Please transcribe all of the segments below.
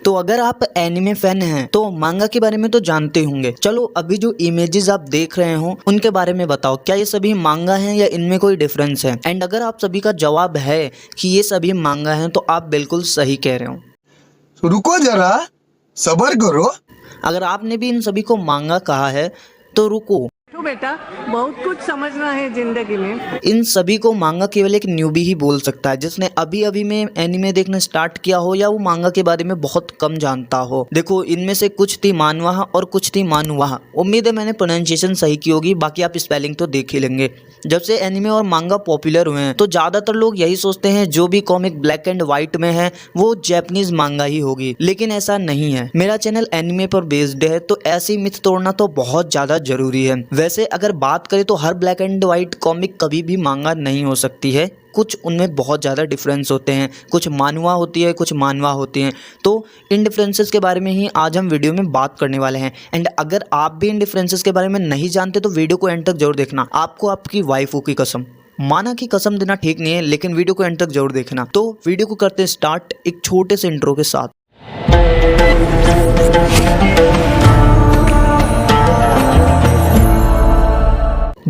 तो अगर आप एनिमे फैन हैं तो मांगा के बारे में तो जानते होंगे। चलो अभी जो इमेजेस आप देख रहे हो उनके बारे में बताओ, क्या ये सभी मांगा हैं या इनमें कोई डिफरेंस है? एंड अगर आप सभी का जवाब है कि ये सभी मांगा हैं तो आप बिल्कुल सही कह रहे हो। रुको जरा, सब्र करो। अगर आपने भी इन सभी को मांगा कहा है तो रुको, तो बेटा बहुत कुछ समझना है जिंदगी में। इन सभी को मांगा केवल एक न्यूबी ही बोल सकता है, जिसने अभी अभी में एनिमे देखना स्टार्ट किया हो या वो मांगा के बारे में बहुत कम जानता हो। देखो इनमें से कुछ थी मानवा और कुछ थी मानुवा। उम्मीद है मैंने प्रोनाउंसिएशन सही की होगी, बाकी आप स्पेलिंग तो देख ही लेंगे। जब से एनिमे और मांगा पॉपुलर हुए हैं तो ज़्यादातर लोग यही सोचते हैं जो भी कॉमिक ब्लैक एंड व्हाइट में है वो जैपनीज मांगा ही होगी, लेकिन ऐसा नहीं है। मेरा चैनल एनिमे पर बेस्ड है तो ऐसी मिथ तोड़ना तो बहुत ज़्यादा जरूरी है। वैसे अगर बात करें तो हर ब्लैक एंड व्हाइट कॉमिक कभी भी मांगा नहीं हो सकती है, कुछ उनमें बहुत ज़्यादा डिफरेंस होते हैं। कुछ मानवा होती है, कुछ मानवा होती हैं। तो इन डिफरेंसेस के बारे में ही आज हम वीडियो में बात करने वाले हैं। एंड अगर आप भी इन डिफरेंसेस के बारे में नहीं जानते तो वीडियो को एंड तक जरूर देखना। आपको आपकी वाइफों की कसम, माना की कसम देना ठीक नहीं है, लेकिन वीडियो को एंड तक जरूर देखना। तो वीडियो को करते हैं स्टार्ट एक छोटे से इंट्रो के साथ।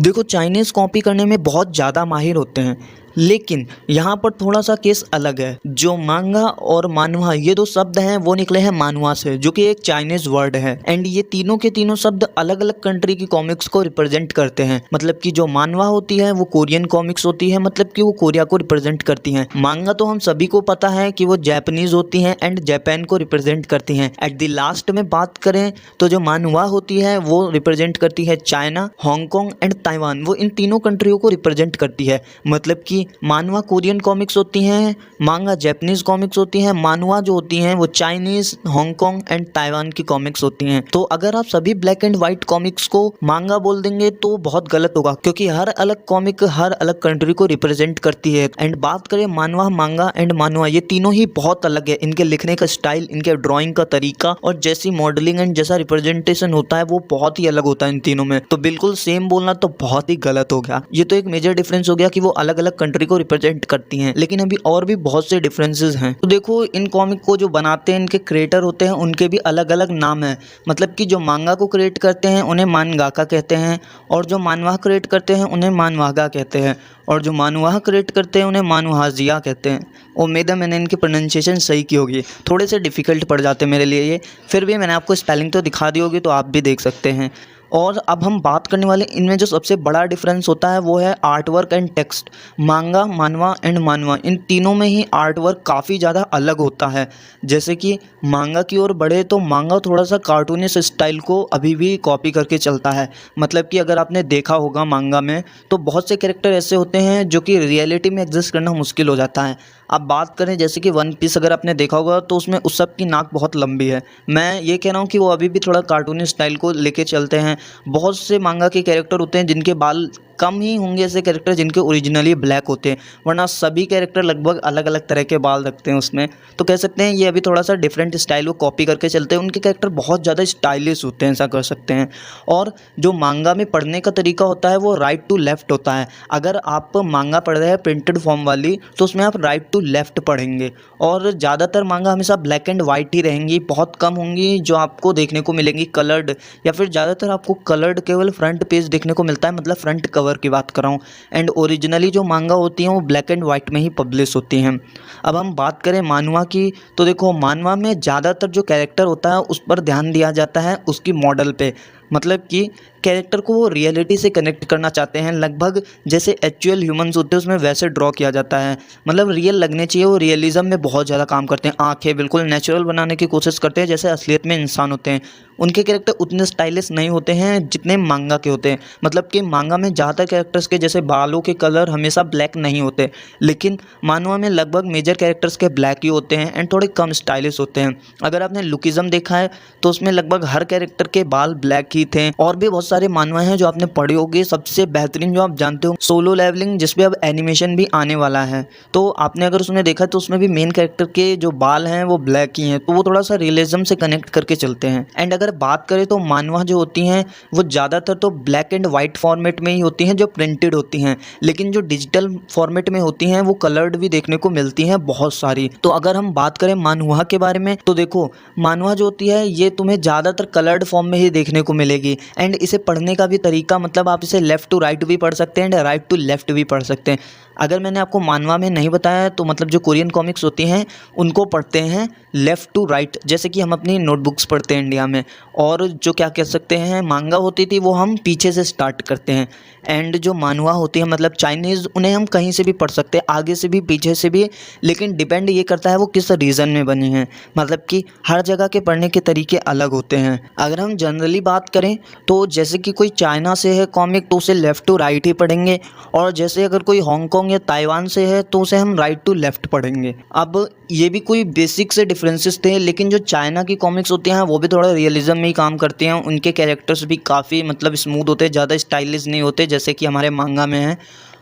देखो चाइनीज़ कॉपी करने में बहुत ज़्यादा माहिर होते हैं, लेकिन यहाँ पर थोड़ा सा केस अलग है। जो मांगा और मानवा ये दो शब्द हैं वो निकले हैं मानवा से, जो कि एक चाइनीज़ वर्ड है। एंड ये तीनों के तीनों शब्द अलग अलग कंट्री की कॉमिक्स को रिप्रेजेंट करते हैं। मतलब कि जो मानवा होती है वो कोरियन कॉमिक्स होती है, मतलब कि वो कोरिया को रिप्रेजेंट करती हैं। मांगा तो हम सभी को पता है कि वो जापानीज होती हैं एंड जापान को रिप्रेजेंट करती हैं। एट द लास्ट में बात करें तो जो मानवा होती है वो रिप्रेजेंट करती है चाइना, हांगकॉन्ग एंड ताइवान। वो इन तीनों कंट्रियों को रिप्रेजेंट करती है। मतलब कि मानवा कोरियन कॉमिक्स होती हैं, मांगा जापानीज कॉमिक्स होती हैं, मानवा जो होती हैं वो चाइनीज, हांगकांग एंड ताइवान की कॉमिक्स होती हैं। तो अगर आप सभी ब्लैक एंड व्हाइट कॉमिक्स को मांगा बोल देंगे तो बहुत गलत होगा, क्योंकि हर अलग कॉमिक हर अलग कंट्री को रिप्रेजेंट करती है। एंड बात करें मानवा, मांगा एंड मानवा, ये तीनों ही बहुत अलग है। इनके लिखने का स्टाइल, इनके ड्राइंग का तरीका और जैसी मॉडलिंग एंड जैसा रिप्रेजेंटेशन होता है वो बहुत ही अलग होता है इन तीनों में। तो बिल्कुल सेम बोलना तो बहुत ही गलत हो गया। ये तो एक मेजर डिफरेंस हो गया कि वो अलग अलग कंट्री को रिप्रेजेंट करती हैं, लेकिन अभी और भी बहुत से डिफरेंसेस हैं। तो देखो इन कॉमिक को जो बनाते हैं, इनके क्रिएटर होते हैं, उनके भी अलग अलग नाम हैं। मतलब कि जो मांगा को क्रिएट करते हैं उन्हें मानगाका कहते हैं, और जो मानवा क्रिएट करते हैं उन्हें मानवागा कहते हैं, और जो मानुवा क्रिएट करते हैं उन्हें मानुहाजिया कहते हैं। उम्मीद है मैंने इनकी प्रोनाउंसिएशन सही की होगी। थोड़े से डिफ़िकल्ट पड़ जाते हैं मेरे लिए ये, फिर भी मैंने आपको स्पेलिंग तो दिखा दी होगी तो आप भी देख सकते हैं। और अब हम बात करने वाले इनमें जो सबसे बड़ा डिफरेंस होता है वो है आर्ट वर्क एंड टेक्स्ट। मांगा, मानवा एंड मानवा, इन तीनों में ही आर्ट वर्क काफ़ी ज़्यादा अलग होता है। जैसे कि मांगा की ओर बढ़े तो मांगा थोड़ा सा कार्टूनिस्ट स्टाइल को अभी भी कॉपी करके चलता है। मतलब कि अगर आपने देखा होगा मांगा में तो बहुत से कैरेक्टर ऐसे होते हैं जो कि रियलिटी में एग्जिस्ट करना मुश्किल हो जाता है। अब बात करें जैसे कि वन पीस, अगर आपने देखा होगा तो उसमें उस सब की नाक बहुत लंबी है। मैं ये कह रहा हूँ कि वो अभी भी थोड़ा कार्टूनी स्टाइल को लेके चलते हैं। बहुत से मांगा के कैरेक्टर होते हैं जिनके बाल, कम ही होंगे ऐसे कैरेक्टर जिनके ओरिजिनली ब्लैक होते हैं, वरना सभी कैरेक्टर लगभग अलग अलग तरह के बाल रखते हैं उसमें। तो कह सकते हैं ये अभी थोड़ा सा डिफरेंट स्टाइल को कॉपी करके चलते हैं। उनके कैरेक्टर बहुत ज़्यादा स्टाइलिश होते हैं, ऐसा कर सकते हैं। और जो मांगा में पढ़ने का तरीका होता है वो राइट टू लेफ़्ट होता है। अगर आप मांगा पढ़ रहे हैं प्रिंटेड फॉर्म वाली तो उसमें आप राइट टू लेफ़्ट पढ़ेंगे। और ज़्यादातर मांगा हमेशा ब्लैक एंड वाइट ही रहेंगी, बहुत कम होंगी जो आपको देखने को मिलेंगी कलर्ड, या फिर ज़्यादातर आपको कलर्ड केवल फ्रंट पेज देखने को मिलता है, मतलब फ्रंट कवर की बात कर रहा हूँ। एंड ओरिजिनली जो मांगा होती हैं वो ब्लैक एंड वाइट में ही पब्लिश होती हैं। अब हम बात करें मानवा की तो देखो मानवा में ज़्यादातर जो कैरेक्टर होता है उस पर ध्यान दिया जाता है उसकी मॉडल पे। मतलब कि कैरेक्टर को वो रियलिटी से कनेक्ट करना चाहते हैं, लगभग जैसे एक्चुअल ह्यूमंस होते हैं उसमें वैसे ड्रॉ किया जाता है। मतलब रियल लगने चाहिए, वो रियलिज्म में बहुत ज़्यादा काम करते हैं। आंखें बिल्कुल नेचुरल बनाने की कोशिश करते हैं जैसे असलियत में इंसान होते हैं। उनके कैरेक्टर उतने स्टाइलिश नहीं होते हैं जितने मांगा के होते हैं। मतलब कि मांगा में ज़्यादातर कैरेक्टर्स के जैसे बालों के कलर हमेशा ब्लैक नहीं होते, लेकिन मानवा में लगभग मेजर कैरेक्टर्स के ब्लैक ही होते हैं एंड थोड़े कम स्टाइलिश होते हैं। अगर आपने लुकिज़म देखा है तो उसमें लगभग हर कैरेक्टर के बाल ब्लैक ही टीथ हैं, और भी बहुत सारे मानवा हैं जो आपने पढ़े होंगे। सबसे बेहतरीन जो आप जानते हो सोलो लेवलिंग, जिसपे अब एनिमेशन भी आने वाला है। तो आपने अगर उसमें देखा तो उसमें भी मेन कैरेक्टर के जो बाल हैं वो ब्लैक ही हैं, तो वो थोड़ा सा रियलिज्म से कनेक्ट करके चलते हैं। एंड अगर बात करें तो मानवा जो होती हैं वो ज़्यादातर तो ब्लैक एंड वाइट फॉर्मेट में ही होती हैं जो प्रिंटेड होती हैं, लेकिन जो डिजिटल फॉर्मेट में होती हैं वो कलर्ड भी देखने को मिलती हैं बहुत सारी। तो अगर हम बात करें मानवा के बारे में तो देखो, मानवा जो होती है ये तुम्हें ज़्यादातर कलर्ड फॉर्म में ही देखने को मिलेगी। एंड इसे पढ़ने का भी तरीका, मतलब आप इसे लेफ़्ट टू राइट भी पढ़ सकते हैं एंड राइट टू लेफ़्ट भी पढ़ सकते हैं। अगर मैंने आपको मानवा में नहीं बताया तो मतलब जो कोरियन कॉमिक्स होती हैं उनको पढ़ते हैं लेफ़्ट टू राइट, जैसे कि हम अपनी नोटबुक्स पढ़ते हैं इंडिया में। और जो क्या कह सकते हैं मांगा होती थी वो हम पीछे से स्टार्ट करते हैं। एंड जो मानवा होती है मतलब चाइनीज़, उन्हें हम कहीं से भी पढ़ सकते हैं, आगे से भी पीछे से भी, लेकिन डिपेंड ये करता है वो किस रीज़न में बनी है। मतलब कि हर जगह के पढ़ने के तरीके अलग होते हैं। अगर हम जनरली बात करें तो जैसे कि कोई चाइना से है कॉमिक तो उसे लेफ़्ट टू राइट ही पढ़ेंगे, और जैसे अगर कोई हांगकांग या ताइवान से है तो उसे हम राइट टू लेफ़्ट पढ़ेंगे। अब ये भी कोई बेसिक से डिफरेंसेस थे, लेकिन जो चाइना की कॉमिक्स होती हैं वो भी थोड़ा रियलिज्म में ही काम करती हैं। उनके कैरेक्टर्स भी काफ़ी मतलब स्मूथ होते हैं, ज़्यादा स्टाइलिश नहीं होते जैसे कि हमारे मांगा में है।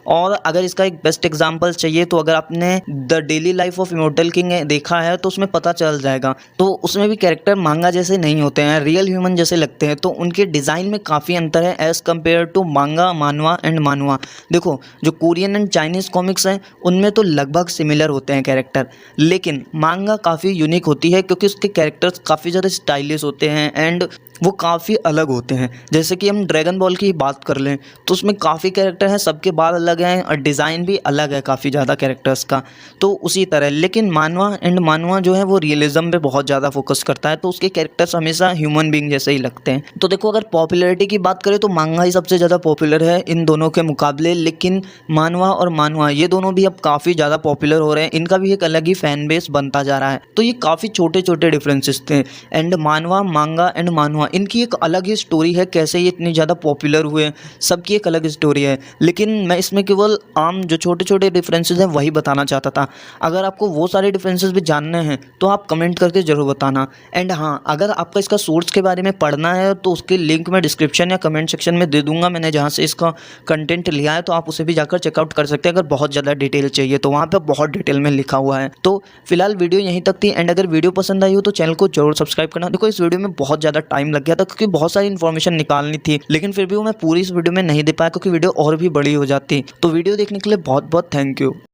और अगर इसका एक बेस्ट एग्जांपल चाहिए तो अगर आपने the daily life of immortal king देखा है तो उसमें पता चल जाएगा। तो उसमें भी कैरेक्टर मांगा जैसे नहीं होते हैं, रियल ह्यूमन जैसे लगते हैं। तो उनके डिज़ाइन में काफ़ी अंतर है एज़ कम्पेयर टू मांगा, मानवा एंड मानवा। देखो जो कोरियन एंड चाइनीज़ कॉमिक्स हैं उनमें तो लगभग सिमिलर होते हैं कैरेक्टर, लेकिन मांगा काफ़ी यूनिक होती है क्योंकि उसके कैरेक्टर्स काफ़ी ज़्यादा स्टाइलिश होते हैं एंड वो काफ़ी अलग होते हैं। जैसे कि हम ड्रैगन बॉल की बात कर लें तो उसमें काफ़ी कैरेक्टर हैं, सबके बाल अलग हैं और डिज़ाइन भी अलग है काफ़ी ज़्यादा कैरेक्टर्स का। तो उसी तरह लेकिन मानवा जो है वो रियलिज्म पे बहुत ज़्यादा फोकस करता है, तो उसके कैरेक्टर्स हमेशा ह्यूमन बीइंग जैसे ही लगते हैं। तो देखो अगर पॉपुलैरिटी की बात करें तो मांगा ही सबसे ज़्यादा पॉपुलर है इन दोनों के मुकाबले, लेकिन मानवा ये दोनों भी अब काफ़ी ज़्यादा पॉपुलर हो रहे हैं। इनका भी एक अलग ही फैन बेस बनता जा रहा है। तो ये काफ़ी छोटे छोटे डिफरेंसेस थे। एंड मांगा एंड मानवा इनकी एक अलग ही स्टोरी है, कैसे ये इतनी ज़्यादा पॉपुलर हुए, सबकी एक अलग स्टोरी है। लेकिन मैं इसमें केवल आम जो छोटे छोटे डिफरेंसेस हैं वही बताना चाहता था। अगर आपको वो सारे डिफरेंसेस भी जानने हैं तो आप कमेंट करके ज़रूर बताना। एंड हाँ, अगर आपका इसका सोर्स के बारे में पढ़ना है तो उसके लिंक मैं डिस्क्रिप्शन या कमेंट सेक्शन में दे दूँगा। मैंने जहाँ से इसका कंटेंट लिया है तो आप उसे भी जाकर चेकआउट कर सकते हैं। अगर बहुत ज़्यादा डिटेल चाहिए तो वहाँ पर बहुत डिटेल में लिखा हुआ है। तो फिलहाल वीडियो यहीं तक थी। एंड अगर वीडियो पसंद आई हो तो चैनल को जरूर सब्सक्राइब करना। देखो इस वीडियो में बहुत ज़्यादा टाइम लग गया था क्योंकि बहुत सारी इन्फॉर्मेशन निकालनी थी, लेकिन फिर भी वो मैं पूरी इस वीडियो में नहीं दे पाया क्योंकि वीडियो और भी बड़ी हो जाती। तो वीडियो देखने के लिए बहुत बहुत थैंक यू।